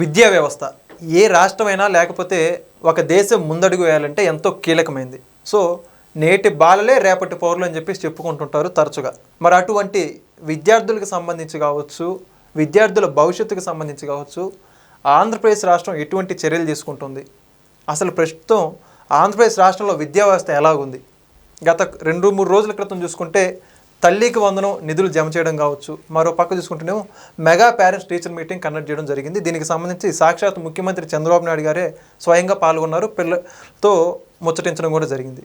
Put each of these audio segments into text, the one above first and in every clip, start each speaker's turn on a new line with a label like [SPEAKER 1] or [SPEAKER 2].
[SPEAKER 1] విద్యా వ్యవస్థ ఏ రాష్ట్రమైనా లేకపోతే ఒక దేశం ముందడుగు వేయాలంటే ఎంతో కీలకమైంది. సో నేటి బాలలే రేపటి పౌరులు అని చెప్పేసి చెప్పుకుంటుంటారు తరచుగా. మరి అటువంటి విద్యార్థులకు సంబంధించి కావచ్చు, విద్యార్థుల భవిష్యత్తుకు సంబంధించి కావచ్చు, ఆంధ్రప్రదేశ్ రాష్ట్రం ఎటువంటి చర్యలు తీసుకుంటుంది, అసలు ప్రస్తుతం ఆంధ్రప్రదేశ్ రాష్ట్రంలో విద్యా వ్యవస్థ ఎలాగుంది? గత 2-3 రోజుల క్రితం చూసుకుంటే తల్లికి వందనం నిధులు జమ చేయడం కావచ్చు, మరో పక్క చూసుకుంటేనేమో mega parents teacher meeting conduct చేయడం జరిగింది. దీనికి సంబంధించి సాక్షాత్ ముఖ్యమంత్రి చంద్రబాబు నాయుడు గారే స్వయంగా పాల్గొన్నారు, పిల్లలతో ముచ్చటించడం కూడా జరిగింది.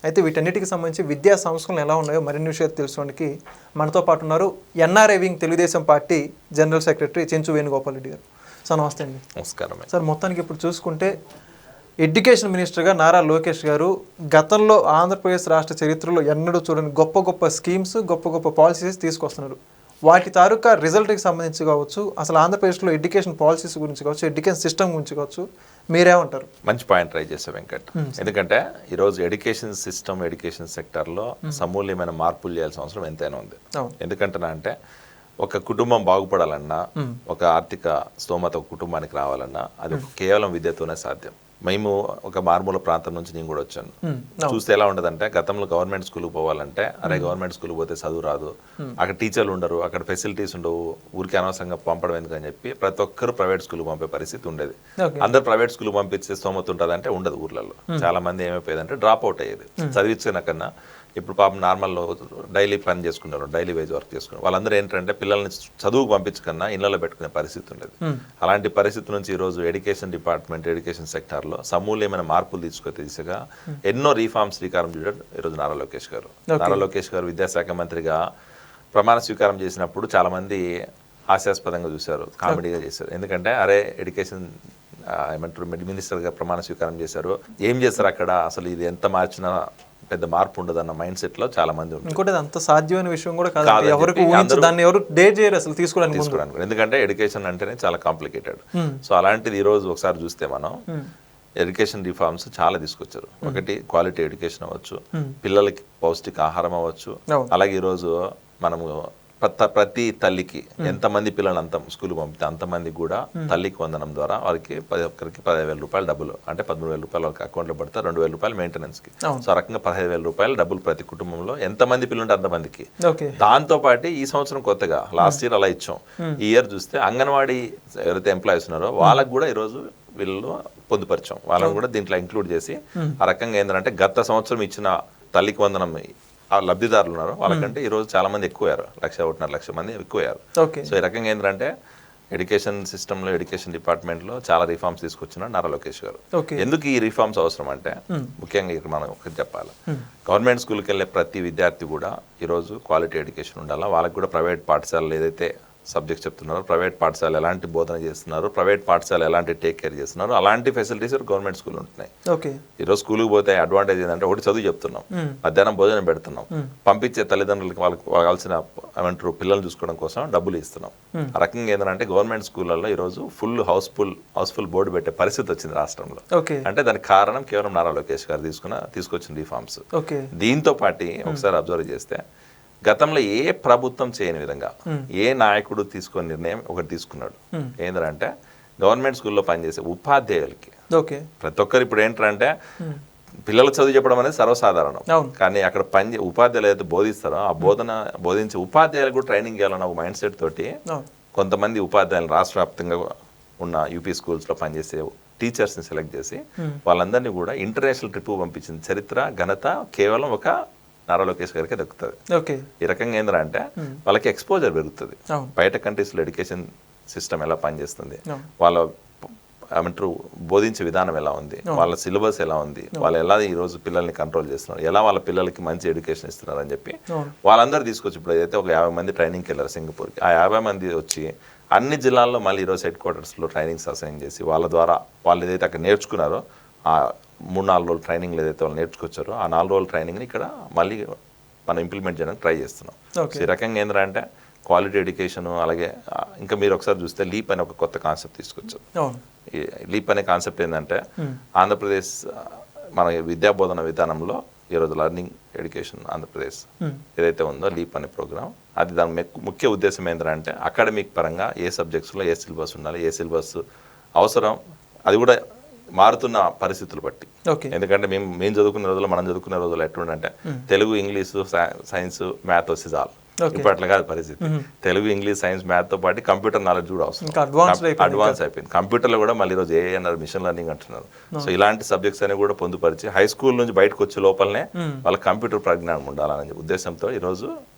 [SPEAKER 1] అయితే వీటన్నిటికి సంబంధించి విద్యా సంస్కరణలు ఎలా ఉన్నాయో మరిన్ని విషయాలు తెలుసుకోవడానికి మనతో పాటు ఉన్నారు NRI wing Telugu Desam party general secretary Chenchu Venugopal Reddy గారు. సార్ నమస్తే అండి.
[SPEAKER 2] నమస్కారం
[SPEAKER 1] సార్. మొత్తానికి ఇప్పుడు చూసుకుంటే ఎడ్యుకేషన్ మినిస్టర్గా నారా లోకేష్ గారు గతంలో ఆంధ్రప్రదేశ్ రాష్ట్ర చరిత్రలో ఎన్నడూ చూడని గొప్ప గొప్ప స్కీమ్స్, గొప్ప గొప్ప పాలసీస్ తీసుకొస్తున్నారు. వాటి తాలూకా రిజల్ట్కి సంబంధించి కావచ్చు, అసలు ఆంధ్రప్రదేశ్లో ఎడ్యుకేషన్ పాలసీస్ గురించి కావచ్చు, ఎడ్యుకేషన్ సిస్టమ్ గురించి కావచ్చు, మీరేమంటారు?
[SPEAKER 2] మంచి పాయింట్ ట్రై చేసే వెంకట్. ఎందుకంటే ఈరోజు ఎడ్యుకేషన్ సిస్టమ్, ఎడ్యుకేషన్ సెక్టర్లో సమూల్యమైన మార్పులు చేయాల్సిన అవసరం ఎంతైనా ఉంది. ఎందుకంటే అంటే ఒక కుటుంబం బాగుపడాలన్నా, ఒక ఆర్థిక స్తోమత ఒక కుటుంబానికి రావాలన్నా అది కేవలం విద్యతోనే సాధ్యం. మేము ఒక మారుమూల ప్రాంతం నుంచి నేను కూడా వచ్చాను. చూస్తే ఎలా ఉండదంటే, గతంలో గవర్నమెంట్ స్కూల్కి పోవాలంటే అరే గవర్నమెంట్ స్కూల్కి పోతే చదువు రాదు, అక్కడ టీచర్లు ఉండరు, అక్కడ ఫెసిలిటీస్ ఉండవు, ఊరికి అనవసరంగా పంపడం ఎందుకని చెప్పి ప్రతి ఒక్కరు ప్రైవేట్ స్కూల్కి పంపే పరిస్థితి ఉండేది. అందరు ప్రైవేట్ స్కూల్ పంపించే స్తోమత ఉంటుంది అంటే ఉండదు. ఊర్లలో చాలా మంది ఏమైపోయేదంటే డ్రాప్ అవుట్ అయ్యేది. చదివించిన కన్నా ఇప్పుడు పాపం నార్మల్లో డైలీ పని చేసుకున్నారు, డైలీ వేజ్ వర్క్ చేసుకున్నారు. వాళ్ళందరూ ఏంటంటే పిల్లల్ని చదువుకు పంపించకన్నా ఇళ్లలో పెట్టుకునే పరిస్థితి ఉండేది. అలాంటి పరిస్థితి నుంచి ఈరోజు ఎడ్యుకేషన్ డిపార్ట్మెంట్, ఎడ్యుకేషన్ సెక్టార్లో సమూల్యమైన మార్పులు తీసుకొచ్చే దిశగా ఎన్నో రీఫార్మ్స్ శ్రీకారం చుట్టారు ఈరోజు నారా లోకేష్ గారు. నారా లోకేష్ గారు విద్యాశాఖ మంత్రిగా ప్రమాణ స్వీకారం చేసినప్పుడు చాలా మంది హాస్యాస్పదంగా చూశారు, కామెడీగా చేశారు. ఎందుకంటే అరే ఎడ్యుకేషన్ ఏమంటారు మినిస్టర్గా ప్రమాణ స్వీకారం చేశారు, ఏం చేస్తారు అక్కడ, అసలు ఇది ఎంత మార్చినా పెద్ద మార్పు ఉండదన్న మైండ్ సెట్ లో చాలా మంది ఉంటారు.
[SPEAKER 1] ఇంకోటి అంత సాధ్యమైన విషయం కూడా కాదు, దాన్ని ఎవరు డేర్ చేయరు అసలు తీసుకోవడానికి.
[SPEAKER 2] ఎందుకంటే ఎడ్యుకేషన్ అంటేనే చాలా కాంప్లికేటెడ్. సో అలాంటిది ఈ రోజు ఒకసారి చూస్తే మనం ఎడ్యుకేషన్ రిఫార్మ్స్ చాలా తీసుకొచ్చారు. ఒకటి క్వాలిటీ ఎడ్యుకేషన్ అవ్వచ్చు, పిల్లలకి పౌష్టిక ఆహారం అవ్వచ్చు. అలాగే ఈరోజు మనము ప్రతి తల్లికి ఎంతమంది పిల్లలు అంత స్కూల్ పంపితే అంతమందికి కూడా తల్లికి వందనం ద్వారా వారికి ఒక్కరికి 15,000 రూపాయలు డబ్బులు, అంటే 13,000 రూపాయలు వాళ్ళకి అకౌంట్లో పడితే 2,000 రూపాయలు మెయింటెనెన్స్ కి. సో ఆ రకంగా 15,000 రూపాయలు డబ్బులు ప్రతి కుటుంబంలో ఎంతమంది పిల్లలు ఉంటే అంతమందికి. దాంతో పాటు ఈ సంవత్సరం కొత్తగా లాస్ట్ ఇయర్ అలా ఇచ్చాం. ఈ ఇయర్ చూస్తే అంగన్వాడీ ఎవరైతే ఎంప్లాయీస్ ఉన్నారో వాళ్ళకి కూడా ఈరోజు వీళ్ళు పొందుపరిచాం, వాళ్ళని కూడా దీంట్లో ఇంక్లూడ్ చేసి ఆ రకంగా ఏంటంటే గత సంవత్సరం ఇచ్చిన తల్లికి వందనం ఆ లబ్ధిదారులు ఉన్నారు వాళ్ళకంటే ఈ రోజు చాలా మంది ఎక్కువయ్యారు, 1.5 మంది ఎక్కువయ్యారు. సో ఈ రకంగా ఏంటంటే ఎడ్యుకేషన్ సిస్టంలో, ఎడ్యుకేషన్ డిపార్ట్మెంట్లో చాలా రిఫార్మ్స్ తీసుకొచ్చినారు నారా లోకేష్ గారు. ఎందుకు ఈ రిఫార్మ్స్ అవసరం అంటే ముఖ్యంగా ఇక్కడ మనం ఒకటి చెప్పాలి, గవర్నమెంట్ స్కూల్కి వెళ్ళే ప్రతి విద్యార్థి కూడా ఈరోజు క్వాలిటీ ఎడ్యుకేషన్ ఉండాలా. వాళ్ళకి కూడా ప్రైవేట్ పాఠశాలలు ఏదైతే సబ్జెక్ట్ చెప్తున్నారు, ప్రైవేట్ పాఠశాల ఎలాంటి బోధన చేస్తున్నారు, ప్రైవేట్ పాఠశాల ఎలాంటి టేక్ కేర్ చేస్తున్నారు, అలాంటి ఫెసిలిటీస్ గవర్నమెంట్ స్కూల్ ఉంటున్నాయి. ఈరోజు స్కూల్కి పోతే అడ్వాంటేజ్ ఏంటంటే ఒకటి చదువు చెప్తున్నాం, మధ్యాహ్నం భోజనం పెడుతున్నాం, పంపించే తల్లిదండ్రులకి వాళ్ళకి కావాల్సిన ఏమంటారు పిల్లల్ని చూసుకోవడం కోసం డబ్బులు ఇస్తున్నాం. ఆ రకంగా ఏంటంటే గవర్నమెంట్ స్కూళ్ళల్లో ఈరోజు హౌస్ఫుల్ బోర్డు పెట్టే పరిస్థితి వచ్చింది రాష్ట్రంలో. అంటే దానికి కారణం కేవలం నారా లోకేష్ గారు తీసుకొచ్చిన రిఫార్మ్స్. దీంతో పాటు ఒకసారి అబ్జర్వ్ చేస్తే గతంలో ఏ ప్రభుత్వం చేయని విధంగా ఏ నాయకుడు తీసుకునే నిర్ణయం ఒకటి తీసుకున్నాడు. ఏంటంటే గవర్నమెంట్ స్కూల్లో పనిచేసే ఉపాధ్యాయులకి ప్రతి ఒక్కరు ఇప్పుడు ఏంటంటే పిల్లలకు చదువు చెప్పడం అనేది సర్వసాధారణం, కానీ అక్కడ ఉపాధ్యాయులు ఏదైతే బోధిస్తారో ఆ బోధించే ఉపాధ్యాయులకు కూడా ట్రైనింగ్ ఇవ్వాలన్న ఒక మైండ్ సెట్ తోటి కొంతమంది ఉపాధ్యాయులు రాష్ట్ర వ్యాప్తంగా ఉన్న యూపీ స్కూల్స్లో పనిచేసే టీచర్స్ని సెలెక్ట్ చేసి వాళ్ళందరినీ కూడా ఇంటర్నేషనల్ ట్రిప్ పంపించిన చరిత్ర ఘనత కేవలం ఒక నారా లోకేష్ గారికి దక్కుతుంది. ఈ రకంగా ఏంటంటే వాళ్ళకి ఎక్స్పోజర్ పెరుగుతుంది, బయట కంట్రీస్లో ఎడ్యుకేషన్ సిస్టమ్ ఎలా పనిచేస్తుంది, వాళ్ళ ఏమంటారు బోధించే విధానం ఎలా ఉంది, వాళ్ళ సిలబస్ ఎలా ఉంది, వాళ్ళు ఎలా ఈరోజు పిల్లల్ని కంట్రోల్ చేస్తున్నారు, ఎలా వాళ్ళ పిల్లలకి మంచి ఎడ్యుకేషన్ ఇస్తున్నారు అని చెప్పి వాళ్ళందరూ తీసుకొచ్చి ఇప్పుడు ఏదైతే ఒక 50 మంది ట్రైనింగ్కి వెళ్ళారు సింగపూర్కి, ఆ 50 మంది వచ్చి అన్ని జిల్లాల్లో మళ్ళీ ఈరోజు హెడ్ క్వార్టర్స్లో ట్రైనింగ్స్ అసైన్ చేసి వాళ్ళ ద్వారా వాళ్ళు ఏదైతే అక్కడ నేర్చుకున్నారో ఆ 3-4 రోజులు ట్రైనింగ్ ఏదైతే వాళ్ళు నేర్చుకొచ్చారో ఆ 4 రోజుల ట్రైనింగ్ని ఇక్కడ మళ్ళీ మనం ఇంప్లిమెంట్ చేయడానికి ట్రై చేస్తున్నాం. ఈ రకంగా ఏంటంటే క్వాలిటీ ఎడ్యుకేషన్, అలాగే ఇంకా మీరు ఒకసారి చూస్తే లీప్ అనే ఒక కొత్త కాన్సెప్ట్ తీసుకొచ్చారు. ఈ లీప్ అనే కాన్సెప్ట్ ఏంటంటే ఆంధ్రప్రదేశ్ మన విద్యా బోధన విధానంలో ఈరోజు లర్నింగ్ ఎడ్యుకేషన్ ఆంధ్రప్రదేశ్ ఏదైతే ఉందో లీప్ అనే ప్రోగ్రామ్, అది దాని ముఖ్య ఉద్దేశం ఏంటంటే అకాడమిక్ పరంగా ఏ సబ్జెక్ట్స్లో ఏ సిలబస్ ఉండాలి, ఏ సిలబస్ అవసరం, అది కూడా మారుతున్న పరిస్థితులు బట్టి.
[SPEAKER 1] ఓకే.
[SPEAKER 2] ఎందుకంటే మేము చదువుకునే రోజుల్లో, మనం చదువుకునే రోజుల్లో ఎట్లుండంటే తెలుగు, ఇంగ్లీషు, సైన్స్, మ్యాథ్ వచ్చి చాలు. ఇప్పుడు అట్లా కాదు పరిస్థితి. తెలుగు, ఇంగ్లీష్, సైన్స్, మ్యాథ్తో పాటు కంప్యూటర్ నాలెడ్జ్ కూడా అవసరం. అడ్వాన్స్ అయిపోయింది. కంప్యూటర్లో కూడా మళ్ళీ ఈరోజు ఏఐ అన్నారు, మిషన్ లెర్నింగ్ అంటున్నారు. సో ఇలాంటి సబ్జెక్ట్స్ అని కూడా పొందుపరిచి హై స్కూల్ నుంచి బయటకు వచ్చే లోపలనే వాళ్ళ కంప్యూటర్ పరిజ్ఞానం ఉండాలనే ఉద్దేశంతో ఈరోజు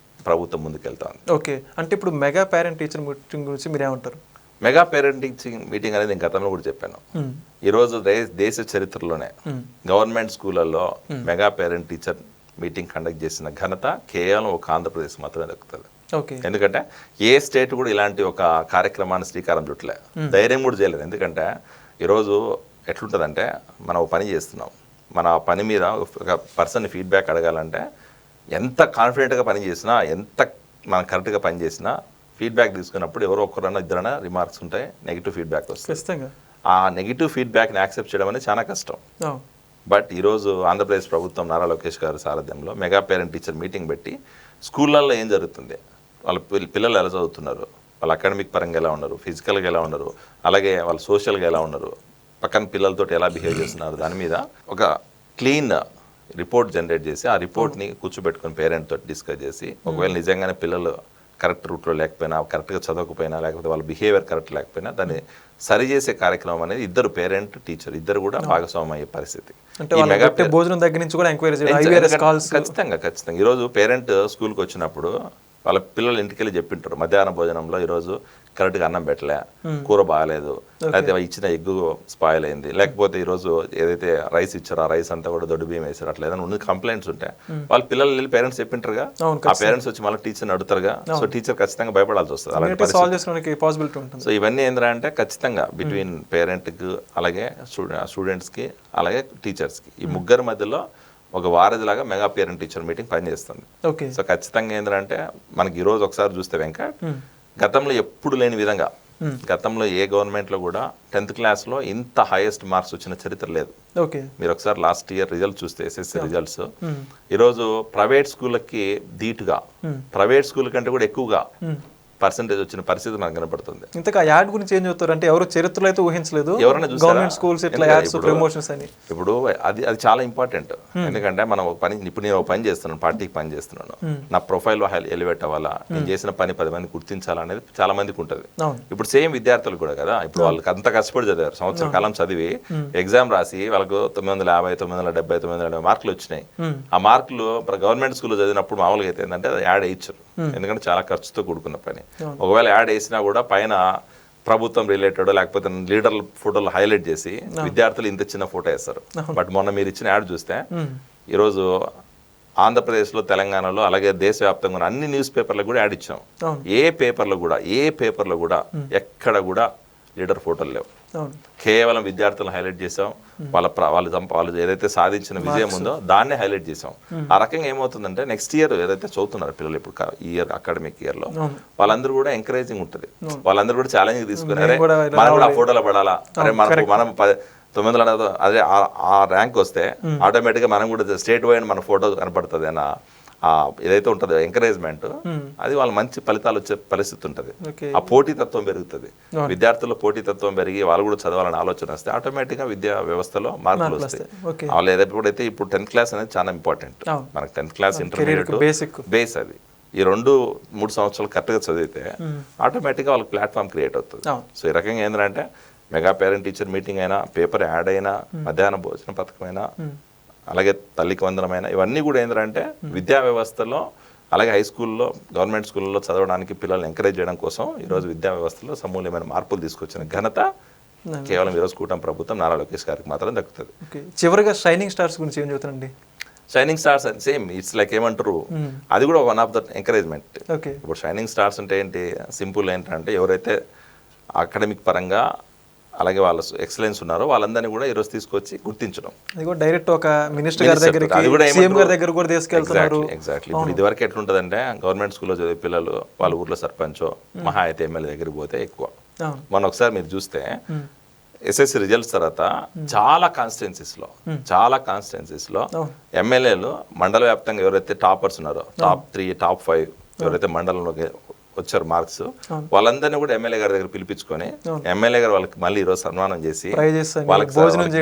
[SPEAKER 2] ప్రభుత్వం ముందుకెళ్తాను.
[SPEAKER 1] ఓకే. అంటే ఇప్పుడు మెగా పేరెంట్ టీచర్ మీటింగ్ గురించి మీరేమంటారు?
[SPEAKER 2] మెగా పేరెంట్ టీచింగ్ మీటింగ్ అనేది నేను గతంలో కూడా చెప్పాను. ఈరోజు దేశ చరిత్రలోనే గవర్నమెంట్ స్కూళ్ళల్లో mega parent teacher meeting conduct చేసిన ఘనత కేవలం ఒక ఆంధ్రప్రదేశ్ మాత్రమే దక్కుతుంది. ఎందుకంటే ఏ స్టేట్ కూడా ఇలాంటి ఒక కార్యక్రమాన్ని శ్రీకారం చుట్టలే, ధైర్యం కూడా చేయలేదు. ఎందుకంటే ఈరోజు ఎట్లుంటుందంటే, మనం ఒక పని చేస్తున్నాం, మన పని మీద ఒక పర్సన్ ఫీడ్బ్యాక్ అడగాలంటే ఎంత కాన్ఫిడెంట్గా పని చేసినా, ఎంత మనం కరెక్ట్గా పని చేసినా ఫీడ్బ్యాక్ తీసుకున్నప్పుడు ఎవరో ఒకరన్నా ఇద్దరైనా రిమార్క్స్ ఉంటాయి, నెగిటివ్ ఫీడ్బ్యాక్ వస్తుంది. ఆ నెగిటివ్ ఫీడ్బ్యాక్ని యాక్సెప్ట్ చేయడం అనేది చాలా కష్టం. బట్ ఈరోజు ఆంధ్రప్రదేశ్ ప్రభుత్వం నారా లోకేష్ గారి సారథ్యంలో మెగా పేరెంట్ టీచర్ మీటింగ్ పెట్టి స్కూళ్ళల్లో ఏం జరుగుతుంది, వాళ్ళ పిల్లలు ఎలా చదువుతున్నారు, వాళ్ళ అకాడమిక్ పరంగా ఎలా ఉన్నారు, ఫిజికల్గా ఎలా ఉన్నారు, అలాగే వాళ్ళు సోషల్గా ఎలా ఉన్నారు, పక్కన పిల్లలతో ఎలా బిహేవ్ చేస్తున్నారు, దాని మీద ఒక క్లీన్ రిపోర్ట్ జనరేట్ చేసి ఆ రిపోర్ట్ని కూర్చోబెట్టుకుని పేరెంట్తో డిస్కస్ చేసి, ఒకవేళ నిజంగానే పిల్లలు కరెక్ట్ రూట్లో లేకపోయినా, కరెక్ట్గా చదవకపోయినా, లేకపోతే వాళ్ళ బిహేవియర్ కరెక్ట్ లేకపోయినా దాన్ని సరిచేసే కార్యక్రమం అనేది ఇద్దరు పేరెంట్, టీచర్ ఇద్దరు కూడా భాగస్వామ్యం అయ్యే పరిస్థితి.
[SPEAKER 1] భోజనం దగ్గర నుంచి కూడా ఎంక్వైరీ
[SPEAKER 2] ఖచ్చితంగా. ఈరోజు పేరెంట్ స్కూల్కి వచ్చినప్పుడు వాళ్ళ పిల్లలు ఇంటికి వెళ్ళి చెప్పింటారు, మధ్యాహ్న భోజనంలో ఈరోజు కరెక్ట్గా అన్నం పెట్టలే, కూర బాగాలేదు, లేకపోతే ఇచ్చిన ఎగ్గు స్పాయిల్ అయింది, లేకపోతే ఈరోజు ఏదైతే రైస్ ఇచ్చారో ఆ రైస్ అంతా కూడా దొడ్డు బియ్యం వేసారు, అట్లా ఏదైనా ఉన్న కంప్లైంట్స్ ఉంటాయి, వాళ్ళ పిల్లలు వెళ్ళి పేరెంట్స్ చెప్పింటారుగా, ఆ పేరెంట్స్ వచ్చి మళ్ళీ టీచర్ని అడుగుతారుగా. సో టీచర్ ఖచ్చితంగా భయపడాల్సి వస్తుంది అలాంటి. సో ఇవన్నీ ఏంటంటే ఖచ్చితంగా బిట్వీన్ పేరెంట్కి, అలాగే స్టూడెంట్స్కి, అలాగే టీచర్స్కి, ఈ ముగ్గురు మధ్యలో ఒక వారధిలాగా మెగా పేరెంట్ టీచర్ మీటింగ్ పనిచేస్తుంది. సో ఖచ్చితంగా ఏంటంటే మనకి ఈరోజు ఒకసారి చూస్తే వెంకట్, గతంలో ఎప్పుడు లేని విధంగా, గతంలో ఏ గవర్నమెంట్లో కూడా 10th క్లాస్లో ఇంత హైయెస్ట్ మార్క్స్ వచ్చిన చరిత్ర లేదు. మీరు ఒకసారి లాస్ట్ ఇయర్ రిజల్ట్ చూస్తే, ఎస్ఎస్సి రిజల్ట్స్, ఈరోజు ప్రైవేట్ స్కూళ్ళకి ధీటుగా, ప్రైవేట్ స్కూల్ కంటే కూడా ఎక్కువగా పర్సెంటేజ్ వచ్చిన పరిస్థితి మనకు కనపడుతుంది.
[SPEAKER 1] ఇంతగా యాడ్ గురించి ఏం చెప్తారు అంటే, ఎవరు చరిత్రలో అయితే ఊహించలేదు,
[SPEAKER 2] ఎవరైనా
[SPEAKER 1] గవర్నమెంట్ స్కూల్స్ ఇట్లా యాడ్స్ ప్రమోషన్స్ అని.
[SPEAKER 2] ఇప్పుడు అది చాలా ఇంపార్టెంట్. ఎందుకంటే మనం ఒక పని, ఇప్పుడు నేను ఒక పని చేస్తున్నాను, పార్టీకి పని చేస్తున్నాను, నా ప్రొఫైల్ ఎలివేట్ అవ్వాలా, నేను చేసిన పని 10 మంది గుర్తించాలనేది చాలా మందికి ఉంటుంది. ఇప్పుడు సేమ్ విద్యార్థులు కూడా కదా, ఇప్పుడు వాళ్ళకి అంత కష్టపడి చదివారు, సంవత్సర కాలం చదివి ఎగ్జామ్ రాసి వాళ్ళకు 950, 970, 980 మార్కులు వచ్చినాయి. ఆ మార్కులు గవర్నమెంట్ స్కూల్లో చదివినప్పుడు మామూలుగా అయితే ఏంటంటే అది యాడ్ వేయించరు, ఎందుకంటే చాలా ఖర్చుతో కూడుకున్న పని. ఒకవేళ యాడ్ వేసినా కూడా పైన ప్రభుత్వం రిలేటెడ్ లేకపోతే లీడర్ల ఫోటోలు హైలైట్ చేసి విద్యార్థులు ఇంత చిన్న ఫోటో వేస్తారు. బట్ మొన్న మీరు ఇచ్చిన యాడ్ చూస్తే ఈరోజు ఆంధ్రప్రదేశ్లో, తెలంగాణలో, అలాగే దేశవ్యాప్తంగా ఉన్న అన్ని న్యూస్ పేపర్లకు కూడా యాడ్ ఇచ్చాం. ఏ పేపర్లో కూడా ఎక్కడ కూడా లీడర్ ఫోటోలు లేవు, కేవలం విద్యార్థులను హైలైట్ చేసాం, వాళ్ళు ఏదైతే సాధించిన విజయం ఉందో దాన్నే హైలైట్ చేసాం. ఆ రకంగా ఏమవుతుందంటే నెక్స్ట్ ఇయర్ ఏదైతే చదువుతున్నారు పిల్లలు, ఇప్పుడు ఈ ఇయర్ అకాడమిక్ ఇయర్ లో వాళ్ళందరూ కూడా ఎంకరేజింగ్ ఉంటుంది, వాళ్ళందరూ కూడా ఛాలెంజ్ తీసుకుని అరే మనం కూడా ఆ ఫోటోలో పడాలా, అరే మనం 900 అదే ఆ ర్యాంక్ వస్తే ఆటోమేటిక్గా మనం కూడా స్టేట్ వైడ్ మన ఫోటో కనపడుతుంది అన్న ఏదైతే ఉంటుందో ఎంకరేజ్మెంట్, అది వాళ్ళ మంచి ఫలితాలు వచ్చే పరిస్థితి ఉంటుంది. ఆ పోటీతత్వం పెరుగుతుంది, విద్యార్థుల్లో పోటీతత్వం పెరిగి వాళ్ళు కూడా చదవాలని ఆలోచన వస్తే ఆటోమేటిక్గా విద్యా వ్యవస్థలో మార్పులు వస్తాయి. వాళ్ళు ఎప్పుడైతే ఇప్పుడు 10th క్లాస్ అనేది చాలా ఇంపార్టెంట్, మనకు 10th క్లాస్ ఇంటర్మీడియట్ బేస్, అది ఈ 2-3 సంవత్సరాలు కరెక్ట్గా చదివితే ఆటోమేటిక్గా వాళ్ళకి ప్లాట్ఫామ్ క్రియేట్ అవుతుంది. సో ఈ రకంగా ఏంటంటే మెగా పేరెంట్ టీచర్ మీటింగ్ అయినా, పేపర్ యాడ్ అయినా, మధ్యాహ్న భోజన పథకం అయినా, అలాగే తల్లికి వందనమైన, ఇవన్నీ కూడా ఏంటంటే విద్యా వ్యవస్థలో, అలాగే హై స్కూల్లో, గవర్నమెంట్ స్కూల్లో చదవడానికి పిల్లల్ని ఎంకరేజ్ చేయడం కోసం ఈరోజు విద్యా వ్యవస్థలో సమూల్యమైన మార్పులు తీసుకొచ్చిన ఘనత కేవలం ఈరోజు కూటమి ప్రభుత్వం నారా లోకేష్ గారికి మాత్రం దక్కుతుంది.
[SPEAKER 1] చివరిగా షైనింగ్ స్టార్స్ గురించి ఏం చెప్తానండి?
[SPEAKER 2] Shining stars same it's like ఏమంటారు, అది కూడా వన్ ఆఫ్ ద ఎంకరేజ్మెంట్. ఇప్పుడు షైనింగ్ స్టార్స్ అంటే ఏంటి, సింపుల్ ఏంటంటే ఎవరైతే అకాడమిక్ పరంగా అలాగే వాళ్ళ ఎక్సలెన్స్ ఉన్నారో వాళ్ళందరినీ కూడా ఈరోజు తీసుకొచ్చి గుర్తించడం, అది కూడా డైరెక్ట్ ఒక మినిస్టర్ గారి దగ్గరికి, సీఎం గారి దగ్గర కూడా తీసుకెళ్తున్నారు. ఎగ్జాక్ట్లీ. ఇప్పుడు ఇదివరకు ఎట్లుంటుందంటే గవర్నమెంట్ స్కూల్లో చదివే పిల్లలు వాళ్ళ ఊర్లో సర్పంచో మహా అయితే ఎమ్మెల్యే దగ్గరికి పోతే ఎక్కువ. మొన్న ఒకసారి మీరు చూస్తే ఎస్ఎస్సి రిజల్ట్స్ తర్వాత చాలా కాన్స్టిట్యున్సీస్ లో ఎమ్మెల్యేలు మండల వ్యాప్తంగా ఎవరైతే టాపర్స్ ఉన్నారో, టాప్ 3, టాప్ 5 ఎవరైతే మండలంలో వచ్చారు మార్క్స్, వాళ్ళందరినీ కూడా ఎమ్మెల్యే గారి దగ్గర పిలిపించుకొని ఎమ్మెల్యే గారు వాళ్ళకి మళ్ళీ ఈరోజు సన్మానం చేసి వాళ్ళకి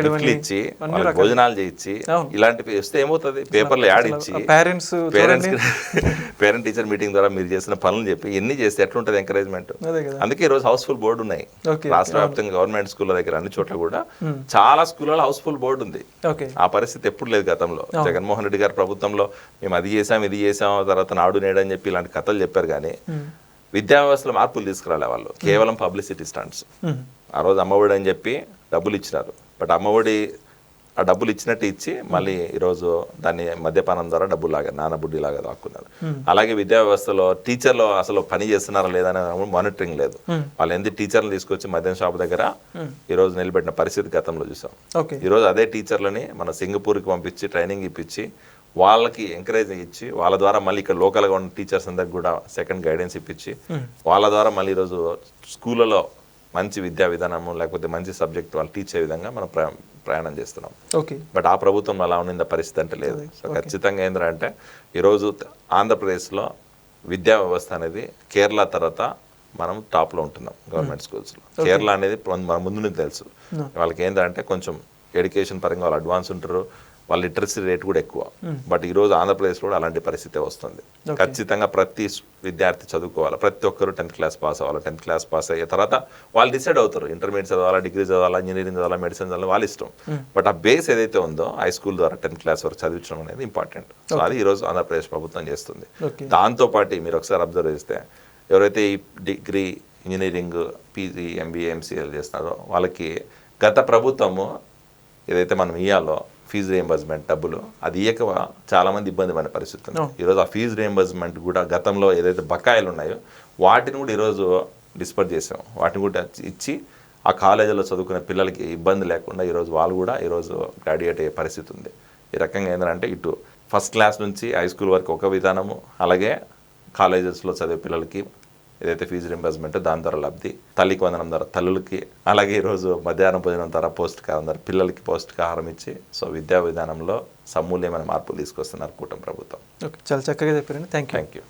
[SPEAKER 2] గిఫ్ట్లు ఇచ్చి వాళ్ళకి భోజనాలు చేయించి ఇలాంటివి వస్తే ఏమవుతుంది, పేపర్లో యాడ్ ఇచ్చి పేరెంట్ టీచర్ మీటింగ్ ద్వారా మీరు చేసిన పనులు చెప్పి ఎన్ని చేస్తే ఎట్లుంటది ఎంకరేజ్మెంట్. అందుకే ఈరోజు హౌస్ఫుల్ బోర్డు ఉన్నాయి రాష్ట్ర వ్యాప్తంగా గవర్నమెంట్ స్కూళ్ళ దగ్గర అన్ని చోట్ల కూడా చాలా స్కూళ్ళలో హౌస్ఫుల్ బోర్డు ఉంది. ఆ పరిస్థితి ఎప్పుడు లేదు గతంలో. జగన్మోహన్ రెడ్డి గారి ప్రభుత్వంలో మేము అది చేసాం ఇది చేసాం తర్వాత నాడు నేడు అని చెప్పి ఇలాంటి కథలు చెప్పారు కానీ విద్యా వ్యవస్థలో మార్పులు తీసుకురాలే వాళ్ళు. కేవలం పబ్లిసిటీ స్టంట్స్. ఆ రోజు అమ్మఒడి అని చెప్పి డబ్బులు ఇచ్చినారు, బట్ అమ్మఒడి ఆ డబ్బులు ఇచ్చినట్టు ఇచ్చి మళ్ళీ ఈరోజు దాన్ని మద్యపానం ద్వారా డబ్బులు లాగా నానబుడ్డి లాగా దాక్కున్నారు. అలాగే విద్యా వ్యవస్థలో టీచర్లు అసలు పని చేస్తున్నారా లేదనే మానిటరింగ్ లేదు. వాళ్ళు ఎందుకు టీచర్లు తీసుకొచ్చి మద్యం షాప్ దగ్గర ఈ రోజు నిలబెట్టిన పరిస్థితి గతంలో చూసాం. ఈ రోజు అదే టీచర్లని మన సింగపూర్కి పంపించి ట్రైనింగ్ ఇప్పించి వాళ్ళకి ఎంకరేజ్ ఇచ్చి వాళ్ళ ద్వారా మళ్ళీ ఇక్కడ లోకల్గా ఉన్న టీచర్స్ అందరికి కూడా సెకండ్ గైడెన్స్ ఇప్పించి వాళ్ళ ద్వారా మళ్ళీ ఈరోజు స్కూళ్ళలో మంచి విద్యా విధానము లేకపోతే మంచి సబ్జెక్ట్ వాళ్ళు టీచ్ అయ్యే విధంగా మనం ప్రయాణం చేస్తున్నాం. బట్ ఆ ప్రభుత్వం అలా ఉన్న పరిస్థితి అంటే లేదు. సో ఖచ్చితంగా ఏంటంటే ఈరోజు ఆంధ్రప్రదేశ్లో విద్యా వ్యవస్థ అనేది కేరళ తర్వాత మనం టాప్లో ఉంటున్నాం గవర్నమెంట్ స్కూల్స్లో. కేరళ అనేది మన ముందు నుంచి తెలుసు, వాళ్ళకి ఏంటంటే కొంచెం ఎడ్యుకేషన్ పరంగా వాళ్ళు అడ్వాన్స్ ఉంటారు, వాళ్ళ లిటరసీ రేట్ కూడా ఎక్కువ. బట్ ఈరోజు ఆంధ్రప్రదేశ్లో కూడా అలాంటి పరిస్థితి వస్తుంది. ఖచ్చితంగా ప్రతి విద్యార్థి చదువుకోవాలి, ప్రతి ఒక్కరు 10th క్లాస్ పాస్ అవ్వాలి. 10th క్లాస్ పాస్ అయ్యే తర్వాత వాళ్ళు డిసైడ్ అవుతారు ఇంటర్మీడియట్ చదవాలా, డిగ్రీ చదవాలా, ఇంజనీరింగ్ చదవాలా, మెడిసిన్ చదవాలా, వాళ్ళ ఇష్టం. బట్ ఆ బేస్ ఏదైతే ఉందో హై స్కూల్ ద్వారా 10th క్లాస్ వరకు చదివించడం అనేది ఇంపార్టెంట్. సో అది ఈరోజు ఆంధ్రప్రదేశ్ ప్రభుత్వం చేస్తుంది. దాంతోపాటు మీరు ఒకసారి అబ్జర్వ్ చేస్తే ఎవరైతే ఈ డిగ్రీ, ఇంజనీరింగ్, పీజీ, ఎంబీఏ, ఎంసీఏలు చేస్తున్నారో వాళ్ళకి గత ప్రభుత్వము ఏదైతే మనం ఇయ్యాలో ఫీజు రియంబర్స్మెంట్ డబ్బులు అది ఇయ్యక చాలా మంది ఇబ్బంది పడిన పరిస్థితి ఉంది. ఈరోజు ఆ ఫీజు రియంబర్స్మెంట్ కూడా గతంలో ఏదైతే బకాయిలు ఉన్నాయో వాటిని కూడా ఈరోజు డిస్పర్స్ చేసాం. వాటిని కూడా ఇచ్చి ఆ కాలేజీలో చదువుకునే పిల్లలకి ఇబ్బంది లేకుండా ఈరోజు వాళ్ళు కూడా ఈరోజు గ్రాడ్యుయేట్ అయ్యే పరిస్థితి ఉంది. ఈ రకంగా ఏంటంటే ఇటు ఫస్ట్ క్లాస్ నుంచి హై స్కూల్ వరకు ఒక విధానము, అలాగే కాలేజెస్లో చదివే పిల్లలకి ఏదైతే ఫీజు రింబర్స్మెంట్ దాని ద్వారా లబ్ధి, తల్లికి వందనం ద్వారా తల్లులకి, అలాగే ఈరోజు మధ్యాహ్నం భోజనం ద్వారా పౌష్టికాహారం ద్వారా పిల్లలకి పౌష్టికాహారం ఇచ్చి సో విద్యా విధానంలో సమూల్యమైన మార్పులు తీసుకొస్తున్నారు కూటమి ప్రభుత్వం.
[SPEAKER 1] చాలా చక్కగా చెప్పారండి. Thank you.